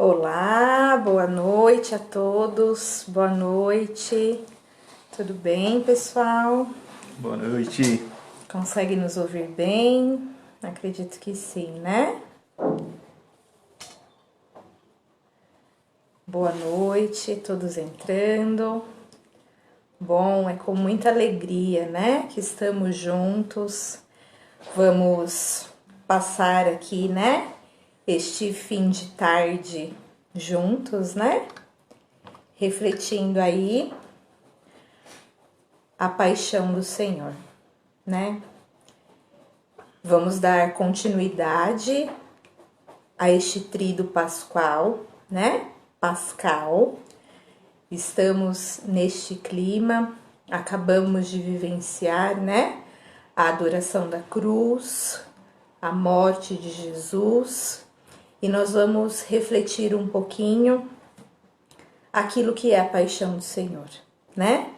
Olá, boa noite a todos, boa noite, tudo bem, pessoal? Boa noite. Consegue nos ouvir bem? Acredito que sim, né? Boa noite, todos entrando. Bom, é com muita alegria, né, que estamos juntos. Vamos passar aqui, né, este fim de tarde juntos, né? Refletindo aí a paixão do Senhor, né? Vamos dar continuidade a este tríduo pascual, né? Pascal. Estamos neste clima, acabamos de vivenciar, né? A adoração da cruz, a morte de Jesus. E nós vamos refletir um pouquinho aquilo que é a paixão do Senhor, né?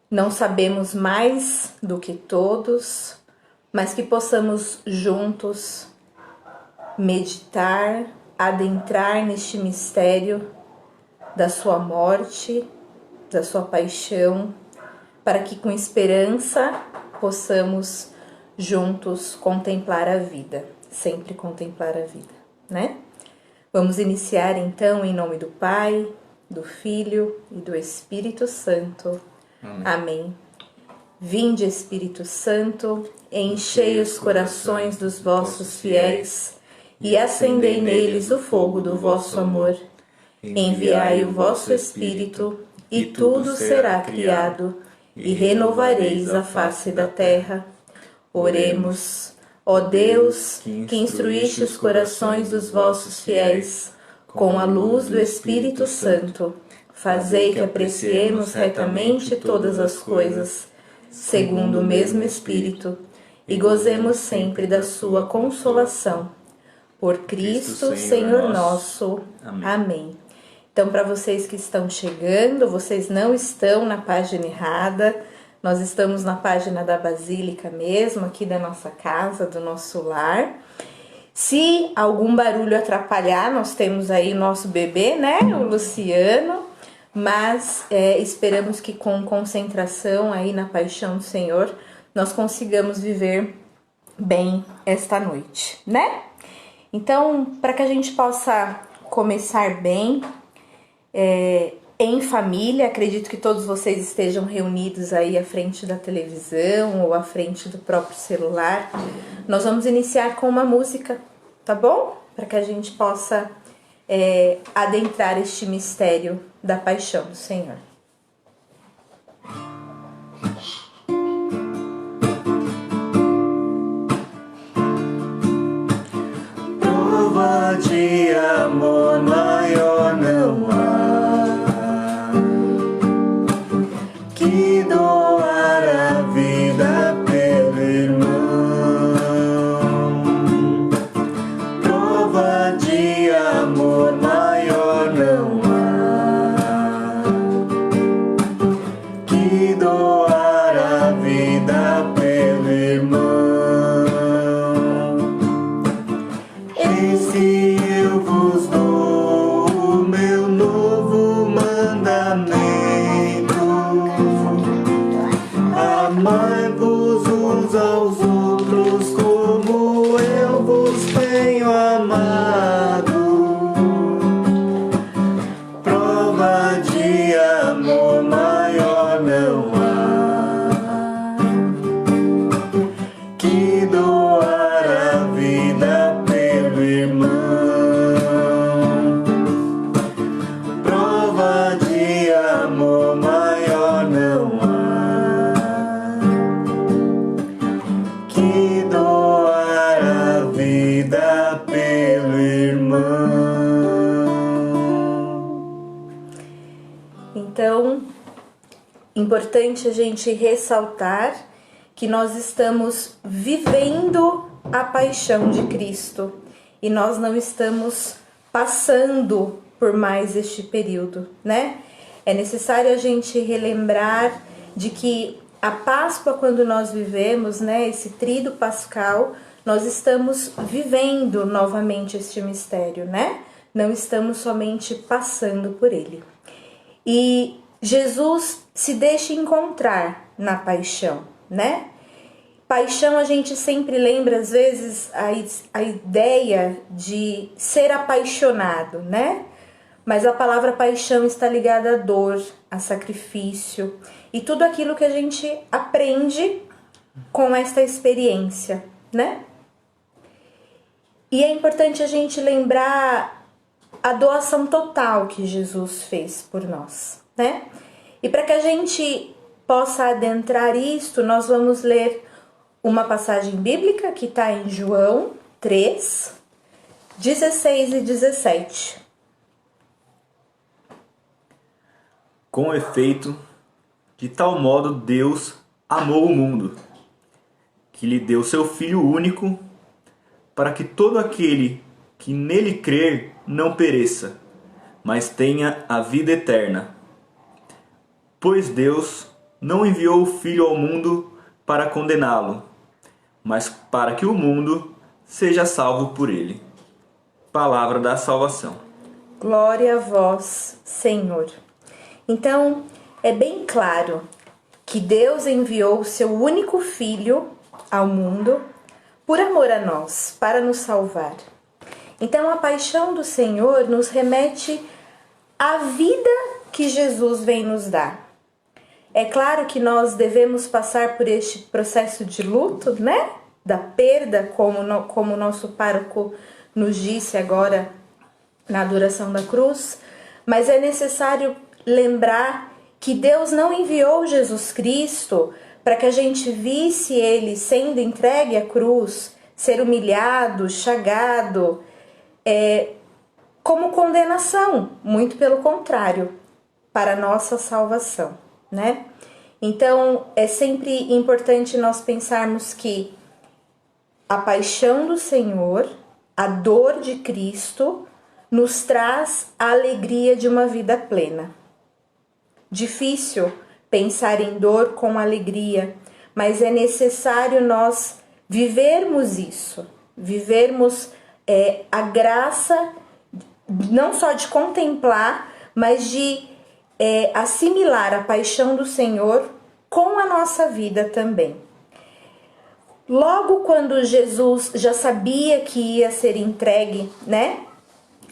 Não sabemos mais do que todos, mas que possamos juntos meditar, adentrar neste mistério da sua morte, da sua paixão, para que com esperança possamos juntos contemplar a vida, sempre contemplar a vida, né? Vamos iniciar então em nome do Pai, do Filho e do Espírito Santo. Amém. Amém. Vinde, Espírito Santo, enchei os corações dos vossos fiéis e acendei neles o fogo do vosso amor. Enviai o vosso Espírito e tudo será criado e renovareis a face da terra. Oremos. Ó Deus, que instruíste os corações dos vossos fiéis com a luz do Espírito Santo, fazei que apreciemos retamente todas as coisas, segundo o mesmo Espírito, e gozemos sempre da sua consolação. Por Cristo, Senhor nosso. Amém. Então, para vocês que estão chegando, vocês não estão na página errada, nós estamos na página da Basílica mesmo, aqui da nossa casa, do nosso lar. Se algum barulho atrapalhar, nós temos aí nosso bebê, né, o Luciano, mas esperamos que com concentração aí na paixão do Senhor, nós consigamos viver bem esta noite, né? Então, para que a gente possa começar bem, em família, acredito que todos vocês estejam reunidos aí à frente da televisão ou à frente do próprio celular. Nós vamos iniciar com uma música, tá bom? Para que a gente possa adentrar este mistério da paixão do Senhor. Prova de amor maior não há que doar a vida pelo irmão. Prova de amor maior não há que doar a vida pelo irmão. Se eu vos dou o meu novo mandamento, amai-vos uns aos outros como eu vos tenho amado. Prova de amor maior não há que doar a vida pelo irmão. Prova de amor maior não há que doar a vida pelo irmão. Então, importante a gente ressaltar que nós estamos vivendo a paixão de Cristo e nós não estamos passando por mais este período, né? É necessário a gente relembrar de que a Páscoa, quando nós vivemos, né, esse tríduo pascal, nós estamos vivendo novamente este mistério, né? Não estamos somente passando por ele. E Jesus se deixa encontrar na paixão, né? Paixão, a gente sempre lembra, às vezes, a ideia de ser apaixonado, né? Mas a palavra paixão está ligada à dor, a sacrifício e tudo aquilo que a gente aprende com esta experiência, né? E é importante a gente lembrar a doação total que Jesus fez por nós, né? E para que a gente possa adentrar isto, nós vamos ler uma passagem bíblica que está em João 3, 16 e 17. Com efeito, de tal modo Deus amou o mundo, que lhe deu seu Filho único, para que todo aquele que nele crer não pereça, mas tenha a vida eterna. Pois Deus não enviou o Filho ao mundo para condená-lo, mas para que o mundo seja salvo por ele. Palavra da salvação. Glória a vós, Senhor. Então, é bem claro que Deus enviou o seu único Filho ao mundo por amor a nós, para nos salvar. Então, a paixão do Senhor nos remete à vida que Jesus vem nos dar. É claro que nós devemos passar por este processo de luto, né? Da perda, como o nosso pároco nos disse agora na adoração da cruz, mas é necessário lembrar que Deus não enviou Jesus Cristo para que a gente visse ele sendo entregue à cruz, ser humilhado, chagado, como condenação, muito pelo contrário, para a nossa salvação, né? Então, é sempre importante nós pensarmos que a paixão do Senhor, a dor de Cristo, nos traz a alegria de uma vida plena. Difícil pensar em dor com alegria, mas é necessário nós vivermos isso, vivermos a graça não só de contemplar, mas de assimilar a paixão do Senhor com a nossa vida também. Logo quando Jesus já sabia que ia ser entregue, né?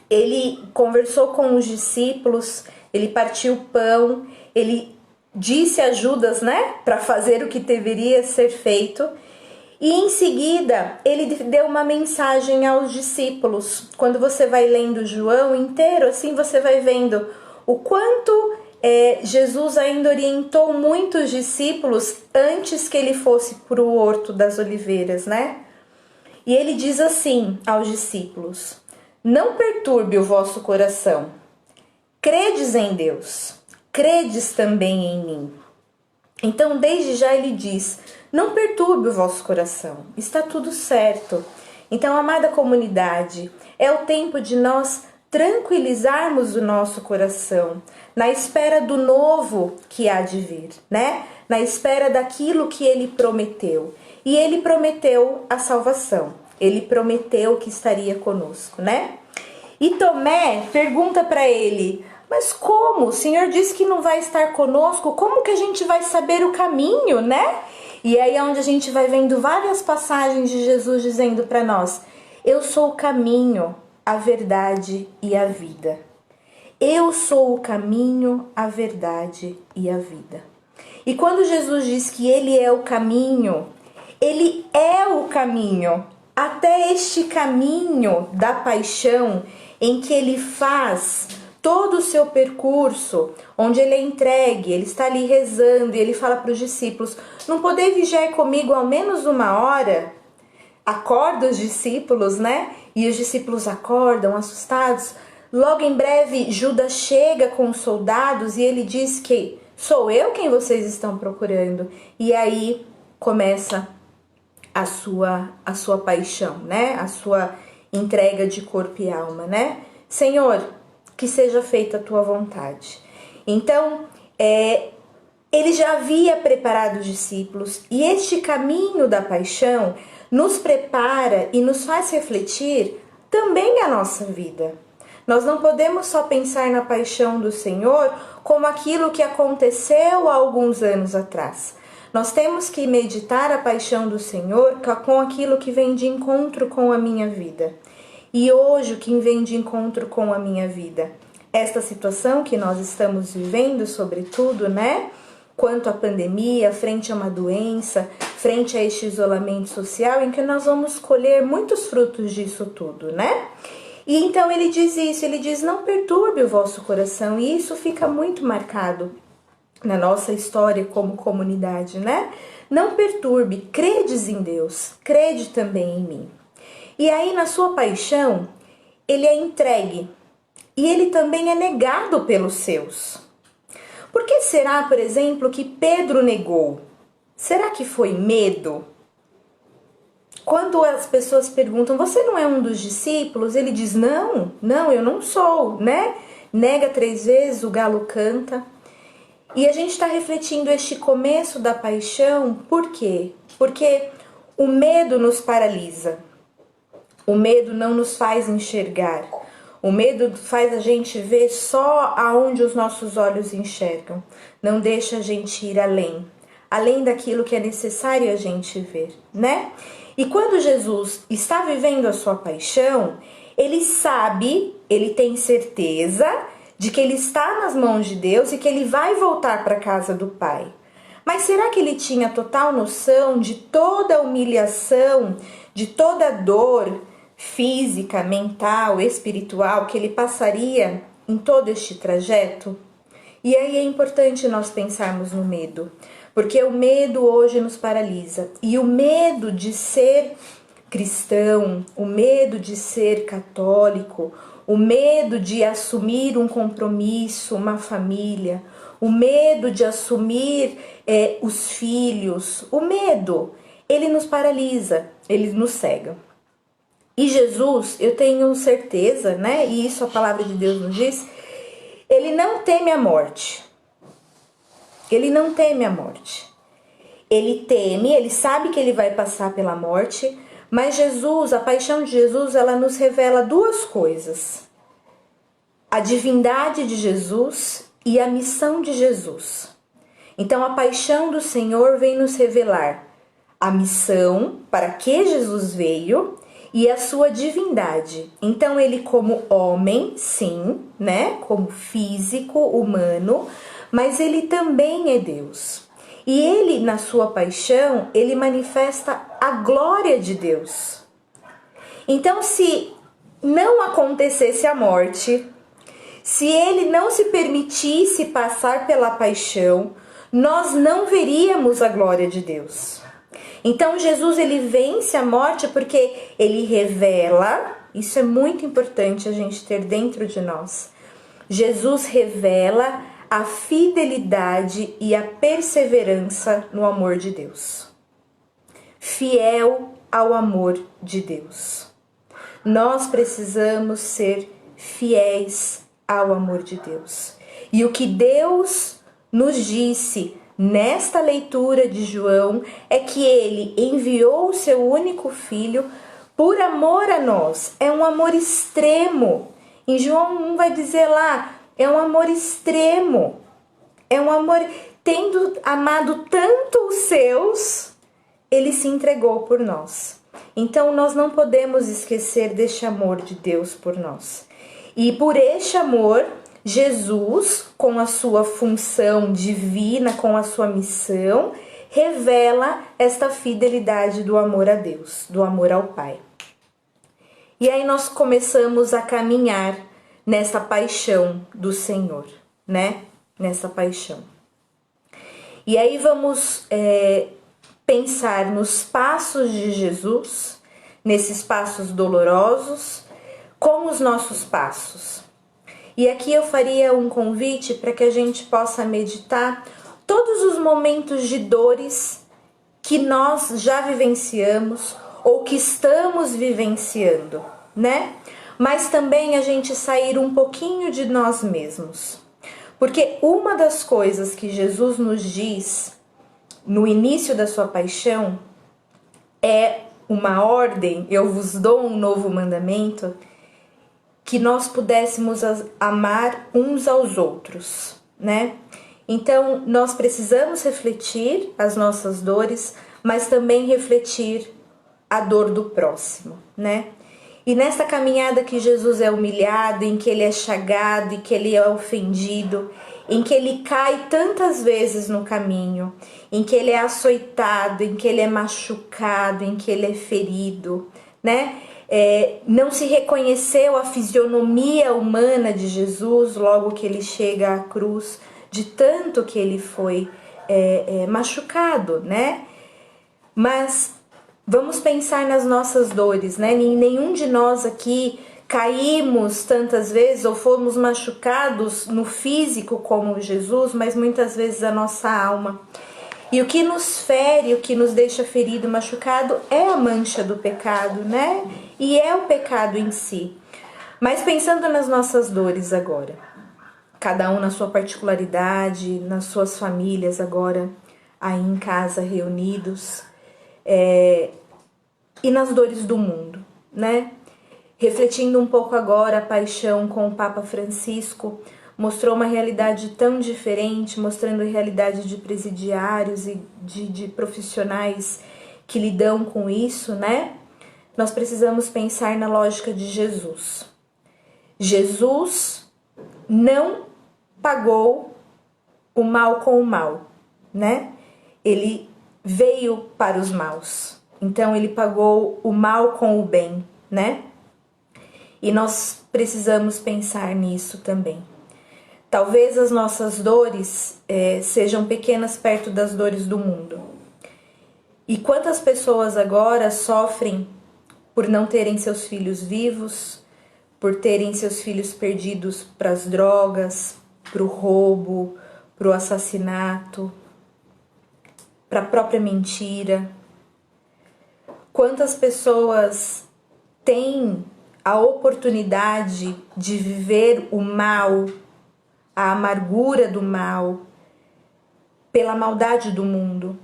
Ele conversou com os discípulos, ele partiu o pão, ele disse a Judas, né, para fazer o que deveria ser feito. E em seguida, ele deu uma mensagem aos discípulos. Quando você vai lendo João inteiro, assim você vai vendo o quanto Jesus ainda orientou muitos discípulos antes que ele fosse para o Horto das Oliveiras, né? E ele diz assim aos discípulos: não perturbe o vosso coração. Credes em Deus, credes também em mim. Então, desde já ele diz: não perturbe o vosso coração, está tudo certo. Então, amada comunidade, é o tempo de nós tranquilizarmos o nosso coração, na espera do novo que há de vir, né? Na espera daquilo que ele prometeu. E ele prometeu a salvação, ele prometeu que estaria conosco, né? E Tomé pergunta para ele: mas como? O Senhor disse que não vai estar conosco, como que a gente vai saber o caminho, né? E aí é onde a gente vai vendo várias passagens de Jesus dizendo para nós: eu sou o caminho, a verdade e a vida. Eu sou o caminho, a verdade e a vida. E quando Jesus diz que ele é o caminho, ele é o caminho, até este caminho da paixão em que ele faz todo o seu percurso, onde ele é entregue, ele está ali rezando e ele fala para os discípulos: não podei vigiar comigo ao menos uma hora? Acorda os discípulos, né? E os discípulos acordam assustados. Logo em breve, Judas chega com os soldados e ele diz que sou eu quem vocês estão procurando. E aí começa a sua paixão, né? A sua entrega de corpo e alma, né? Senhor, que seja feita a tua vontade. Então, ele já havia preparado os discípulos e este caminho da paixão nos prepara e nos faz refletir também a nossa vida. Nós não podemos só pensar na paixão do Senhor como aquilo que aconteceu há alguns anos atrás. Nós temos que meditar a paixão do Senhor com aquilo que vem de encontro com a minha vida. E hoje o que vem de encontro com a minha vida? Esta situação que nós estamos vivendo, sobretudo, né? Quanto à pandemia, frente a uma doença, frente a este isolamento social, em que nós vamos colher muitos frutos disso tudo, né? E então ele diz isso, ele diz: não perturbe o vosso coração, e isso fica muito marcado na nossa história como comunidade, né? Não perturbe, credes em Deus, crede também em mim. E aí na sua paixão, ele é entregue, e ele também é negado pelos seus. Por que será, por exemplo, que Pedro negou? Será que foi medo? Quando as pessoas perguntam: você não é um dos discípulos? Ele diz: não, eu não sou, né? Nega 3 vezes, o galo canta. E a gente está refletindo este começo da paixão, por quê? Porque o medo nos paralisa, o medo não nos faz enxergar, o medo faz a gente ver só aonde os nossos olhos enxergam, não deixa a gente ir além daquilo que é necessário a gente ver, né? E quando Jesus está vivendo a sua paixão, ele sabe, ele tem certeza de que ele está nas mãos de Deus e que ele vai voltar para a casa do Pai. Mas será que ele tinha total noção de toda a humilhação, de toda a dor física, mental, espiritual que ele passaria em todo este trajeto? E aí é importante nós pensarmos no medo, porque o medo hoje nos paralisa. E o medo de ser cristão, o medo de ser católico, o medo de assumir um compromisso, uma família, o medo de assumir os filhos, o medo, ele nos paralisa, ele nos cega. E Jesus, eu tenho certeza, né? E isso a palavra de Deus nos diz, ele não teme a morte. Ele não teme a morte. Ele teme, ele sabe que ele vai passar pela morte, mas Jesus, a paixão de Jesus, ela nos revela duas coisas: a divindade de Jesus e a missão de Jesus. Então a paixão do Senhor vem nos revelar a missão para que Jesus veio e a sua divindade. Então ele como homem, sim, né, como físico, humano, mas ele também é Deus. E ele, na sua paixão, ele manifesta a glória de Deus. Então, se não acontecesse a morte, se ele não se permitisse passar pela paixão, nós não veríamos a glória de Deus. Então, Jesus, ele vence a morte porque ele revela, isso é muito importante a gente ter dentro de nós. Jesus revela a fidelidade e a perseverança no amor de Deus. Fiel ao amor de Deus. Nós precisamos ser fiéis ao amor de Deus. E o que Deus nos disse nesta leitura de João é que ele enviou o seu único filho por amor a nós. É um amor extremo. Em João 1 vai dizer lá, é um amor extremo, é um amor, tendo amado tanto os seus, ele se entregou por nós. Então nós não podemos esquecer deste amor de Deus por nós. E por este amor, Jesus, com a sua função divina, com a sua missão, revela esta fidelidade do amor a Deus, do amor ao Pai. E aí nós começamos a caminhar nessa paixão do Senhor, né? Nessa paixão. E aí vamos pensar nos passos de Jesus, nesses passos dolorosos, como os nossos passos. E aqui eu faria um convite para que a gente possa meditar todos os momentos de dores que nós já vivenciamos ou que estamos vivenciando, né? Mas também a gente sair um pouquinho de nós mesmos. Porque uma das coisas que Jesus nos diz no início da sua paixão é uma ordem, eu vos dou um novo mandamento, que nós pudéssemos amar uns aos outros, né? Então, nós precisamos refletir as nossas dores, mas também refletir a dor do próximo, né? E nessa caminhada que Jesus é humilhado, em que ele é chagado e que ele é ofendido, em que ele cai tantas vezes no caminho, em que ele é açoitado, em que ele é machucado, em que ele é ferido, né? Não se reconheceu a fisionomia humana de Jesus logo que ele chega à cruz, de tanto que ele foi machucado, né? Mas vamos pensar nas nossas dores, né? Nenhum de nós aqui caímos tantas vezes ou fomos machucados no físico como Jesus, mas muitas vezes a nossa alma. E o que nos fere, o que nos deixa ferido, machucado, é a mancha do pecado, né? E é o pecado em si. Mas pensando nas nossas dores agora, cada um na sua particularidade, nas suas famílias agora, aí em casa reunidos, e nas dores do mundo, né? Refletindo um pouco agora a paixão com o Papa Francisco, mostrou uma realidade tão diferente, mostrando a realidade de presidiários e de profissionais que lidam com isso, né? Nós precisamos pensar na lógica de Jesus. Jesus não pagou o mal com o mal, né? Ele veio para os maus. Então ele pagou o mal com o bem, né? E nós precisamos pensar nisso também. Talvez as nossas dores sejam pequenas perto das dores do mundo. E quantas pessoas agora sofrem por não terem seus filhos vivos, por terem seus filhos perdidos para as drogas, para o roubo, para o assassinato, para a própria mentira. Quantas pessoas têm a oportunidade de viver o mal, a amargura do mal, pela maldade do mundo.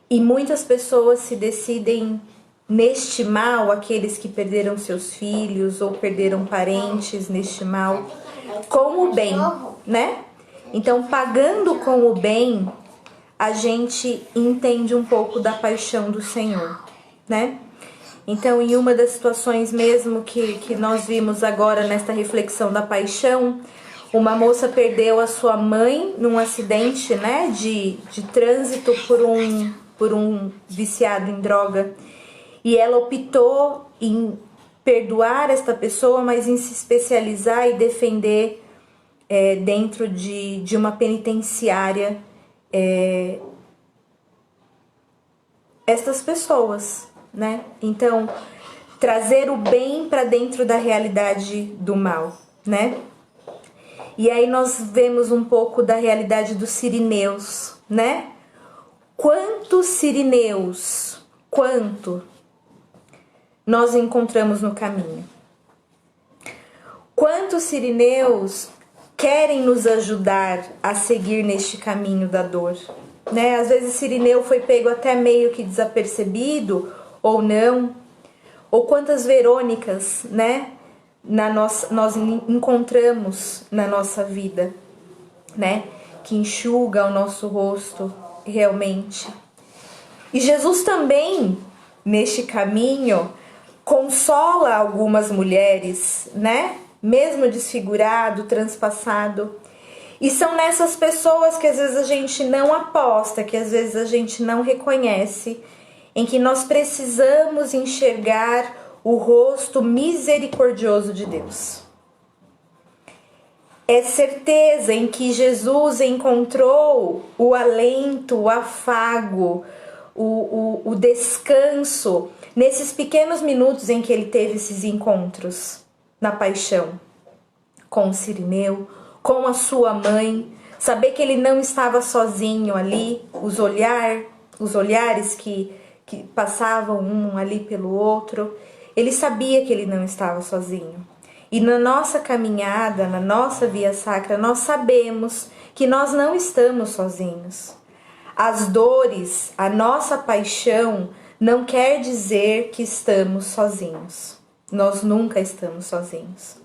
E muitas pessoas se decidem neste mal, aqueles que perderam seus filhos ou perderam parentes neste mal, com o bem, né? Então, pagando com o bem, a gente entende um pouco da paixão do Senhor, né? Então, em uma das situações mesmo que nós vimos agora nesta reflexão da paixão, uma moça perdeu a sua mãe num acidente, né, de trânsito por um viciado em droga. E ela optou em perdoar esta pessoa, mas em se especializar e defender dentro de uma penitenciária estas pessoas, né? Então, trazer o bem para dentro da realidade do mal, né? E aí nós vemos um pouco da realidade dos sirineus, né? Quantos sirineus, nós encontramos no caminho? Quantos sirineus querem nos ajudar a seguir neste caminho da dor, né? Às vezes sirineu foi pego até meio que desapercebido ou não. Ou quantas Verônicas, né, nós encontramos na nossa vida, né, que enxuga o nosso rosto realmente. E Jesus também, neste caminho, consola algumas mulheres, né, mesmo desfigurado, transpassado. E são nessas pessoas que às vezes a gente não aposta, que às vezes a gente não reconhece, em que nós precisamos enxergar o rosto misericordioso de Deus. É certeza em que Jesus encontrou o alento, o afago, o descanso nesses pequenos minutos em que ele teve esses encontros na paixão com o sirineu, com a sua mãe, saber que ele não estava sozinho ali, os olhares que passavam um ali pelo outro, ele sabia que ele não estava sozinho. E na nossa caminhada, na nossa via sacra, nós sabemos que nós não estamos sozinhos. As dores, a nossa paixão não quer dizer que estamos sozinhos. Nós nunca estamos sozinhos.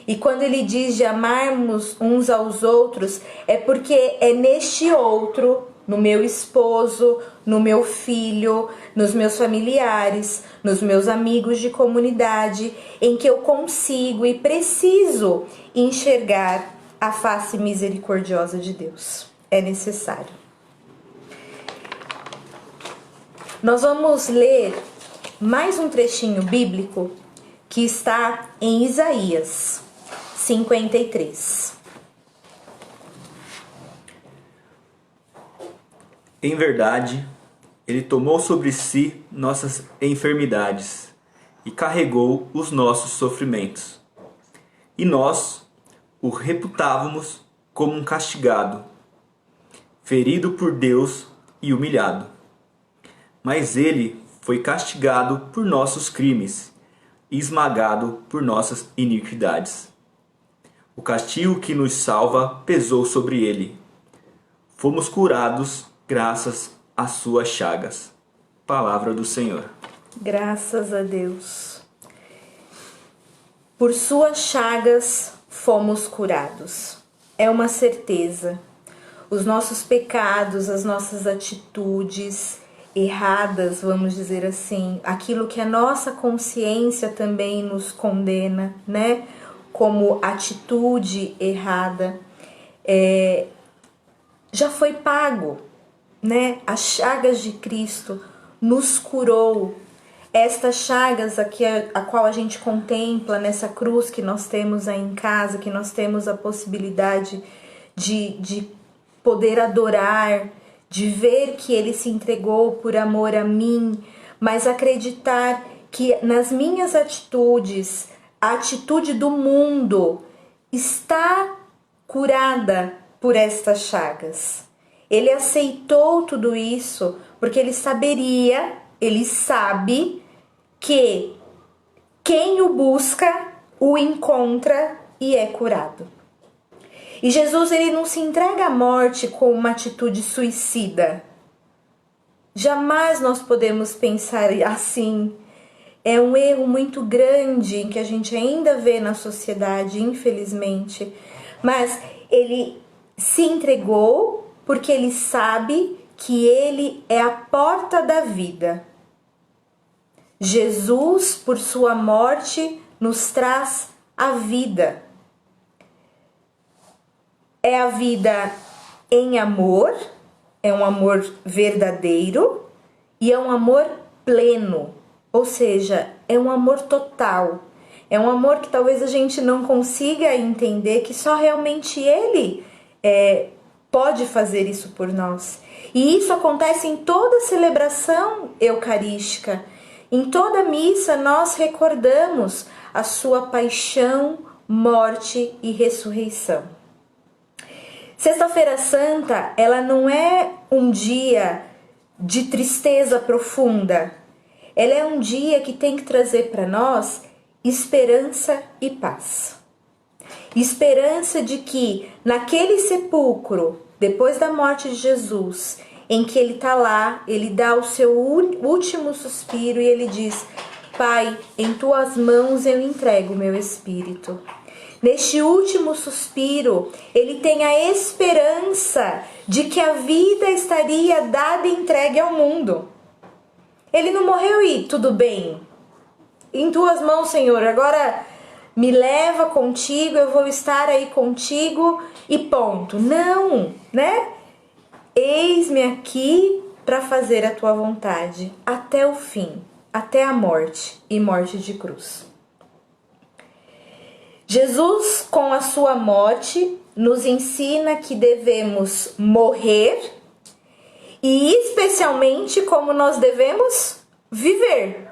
E quando ele diz de amarmos uns aos outros, é porque é neste outro, no meu esposo, no meu filho, nos meus familiares, nos meus amigos de comunidade, em que eu consigo e preciso enxergar a face misericordiosa de Deus. É necessário. Nós vamos ler mais um trechinho bíblico que está em Isaías 53. Em verdade, ele tomou sobre si nossas enfermidades e carregou os nossos sofrimentos. E nós o reputávamos como um castigado, ferido por Deus e humilhado. Mas ele foi castigado por nossos crimes e esmagado por nossas iniquidades. O castigo que nos salva pesou sobre ele. Fomos curados graças às suas chagas. Palavra do Senhor. Graças a Deus. Por suas chagas fomos curados. É uma certeza. Os nossos pecados, as nossas atitudes erradas, vamos dizer assim, aquilo que a nossa consciência também nos condena, né? Como atitude errada, já foi pago, né? As chagas de Cristo nos curou. Estas chagas aqui, a qual a gente contempla nessa cruz que nós temos aí em casa, que nós temos a possibilidade de poder adorar, de ver que Ele se entregou por amor a mim, mas acreditar que nas minhas atitudes, a atitude do mundo está curada por estas chagas. Ele aceitou tudo isso porque ele sabe que quem o busca o encontra e é curado. E Jesus, ele não se entrega à morte com uma atitude suicida. Jamais nós podemos pensar assim. É um erro muito grande que a gente ainda vê na sociedade, infelizmente. Mas ele se entregou porque ele sabe que ele é a porta da vida. Jesus, por sua morte, nos traz a vida. É a vida em amor, é um amor verdadeiro e é um amor pleno. Ou seja, é um amor total. É um amor que talvez a gente não consiga entender, que só realmente Ele pode fazer isso por nós. E isso acontece em toda celebração eucarística. Em toda missa nós recordamos a sua paixão, morte e ressurreição. Sexta-feira Santa, ela não é um dia de tristeza profunda. Ela é um dia que tem que trazer para nós esperança e paz. Esperança de que naquele sepulcro, depois da morte de Jesus, em que ele está lá, ele dá o seu último suspiro e ele diz: Pai, em tuas mãos eu entrego o meu espírito. Neste último suspiro, ele tem a esperança de que a vida estaria dada e entregue ao mundo. Ele não morreu e tudo bem. Em tuas mãos, Senhor, agora me leva contigo, eu vou estar aí contigo e ponto. Não, né? Eis-me aqui para fazer a tua vontade até o fim, até a morte e morte de cruz. Jesus, com a sua morte, nos ensina que devemos morrer e especialmente como nós devemos viver.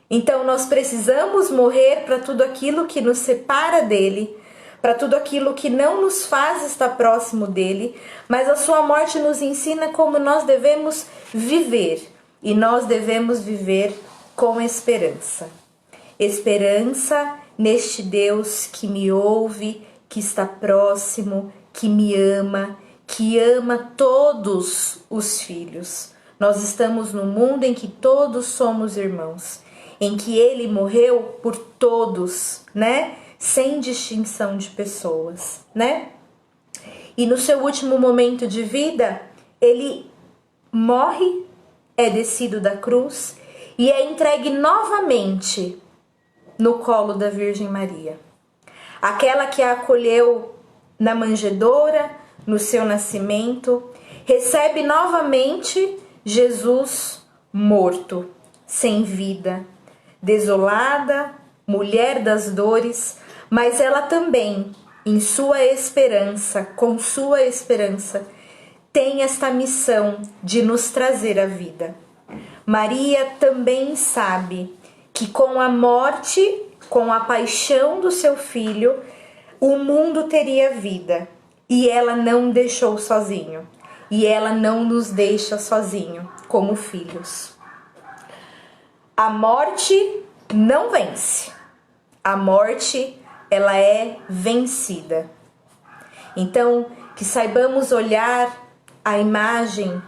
Então nós precisamos morrer para tudo aquilo que nos separa dele, para tudo aquilo que não nos faz estar próximo dele, mas a sua morte nos ensina como nós devemos viver, e nós devemos viver com esperança. Esperança neste Deus que me ouve, que está próximo, que me ama, que ama todos os filhos. Nós estamos num mundo em que todos somos irmãos, em que ele morreu por todos, né? Sem distinção de pessoas, né? E no seu último momento de vida, ele morre, é descido da cruz e é entregue novamente no colo da Virgem Maria. Aquela que a acolheu na manjedoura, no seu nascimento, recebe novamente Jesus morto, sem vida, desolada, mulher das dores, mas ela também, em sua esperança, com sua esperança, tem esta missão de nos trazer a vida. Maria também sabe que com a morte, com a paixão do seu filho, o mundo teria vida. E ela não deixou sozinho. E ela não nos deixa sozinho, como filhos. A morte não vence. A morte, ela é vencida. Então, que saibamos olhar a imagem,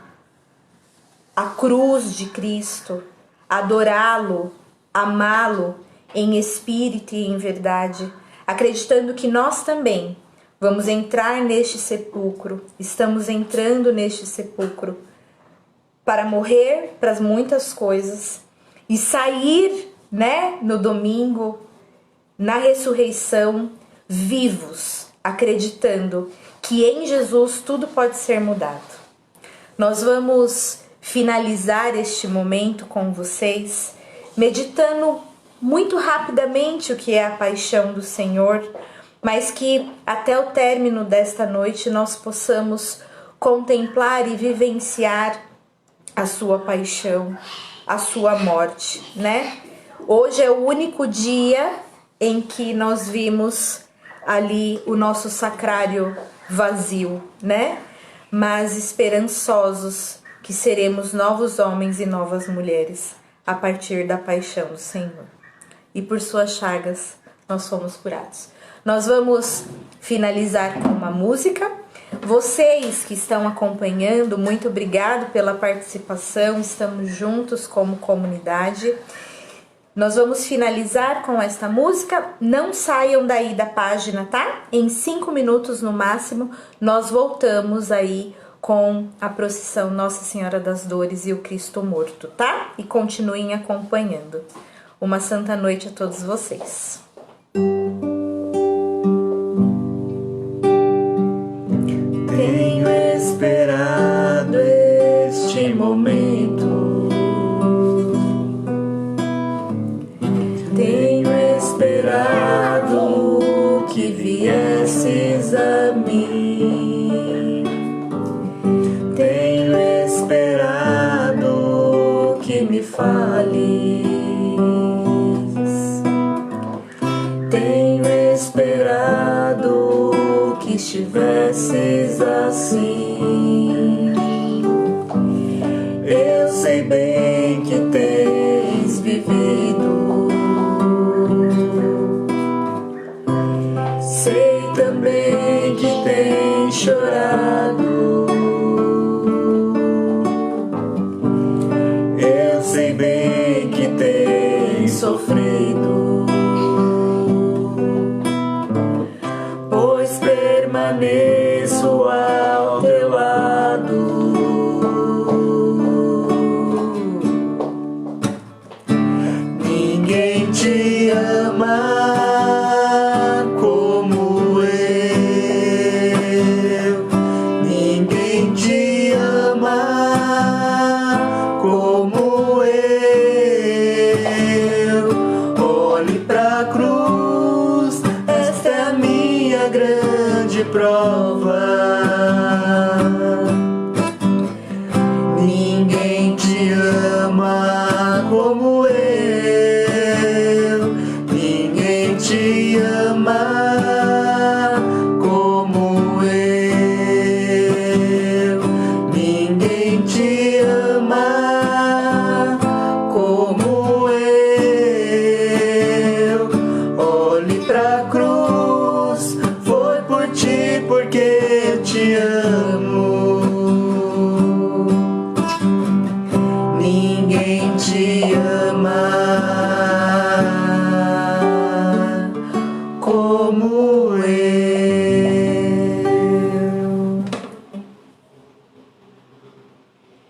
a cruz de Cristo, adorá-lo, amá-lo em espírito e em verdade, acreditando que nós também vamos entrar neste sepulcro, estamos entrando neste sepulcro para morrer para muitas coisas e sair, né, no domingo, na ressurreição, vivos, acreditando que em Jesus tudo pode ser mudado. Nós vamos finalizar este momento com vocês, meditando muito rapidamente o que é a paixão do Senhor, mas que até o término desta noite nós possamos contemplar e vivenciar a sua paixão, a sua morte, né? Hoje é o único dia em que nós vimos ali o nosso sacrário vazio, né? Mas esperançosos que seremos novos homens e novas mulheres a partir da paixão do Senhor. E por suas chagas nós fomos curados. Nós vamos finalizar com uma música. Vocês que estão acompanhando, muito obrigado pela participação. Estamos juntos como comunidade. Nós vamos finalizar com esta música. Não saiam daí da página, tá? Em 5 minutos no máximo, nós voltamos aí com a procissão Nossa Senhora das Dores e o Cristo Morto, tá? E continuem acompanhando. Uma santa noite a todos vocês. Tenho esperado este momento. Tenho esperado que viesses a mim. Tenho esperado que me fales. Tenho esperado que estivesses assim.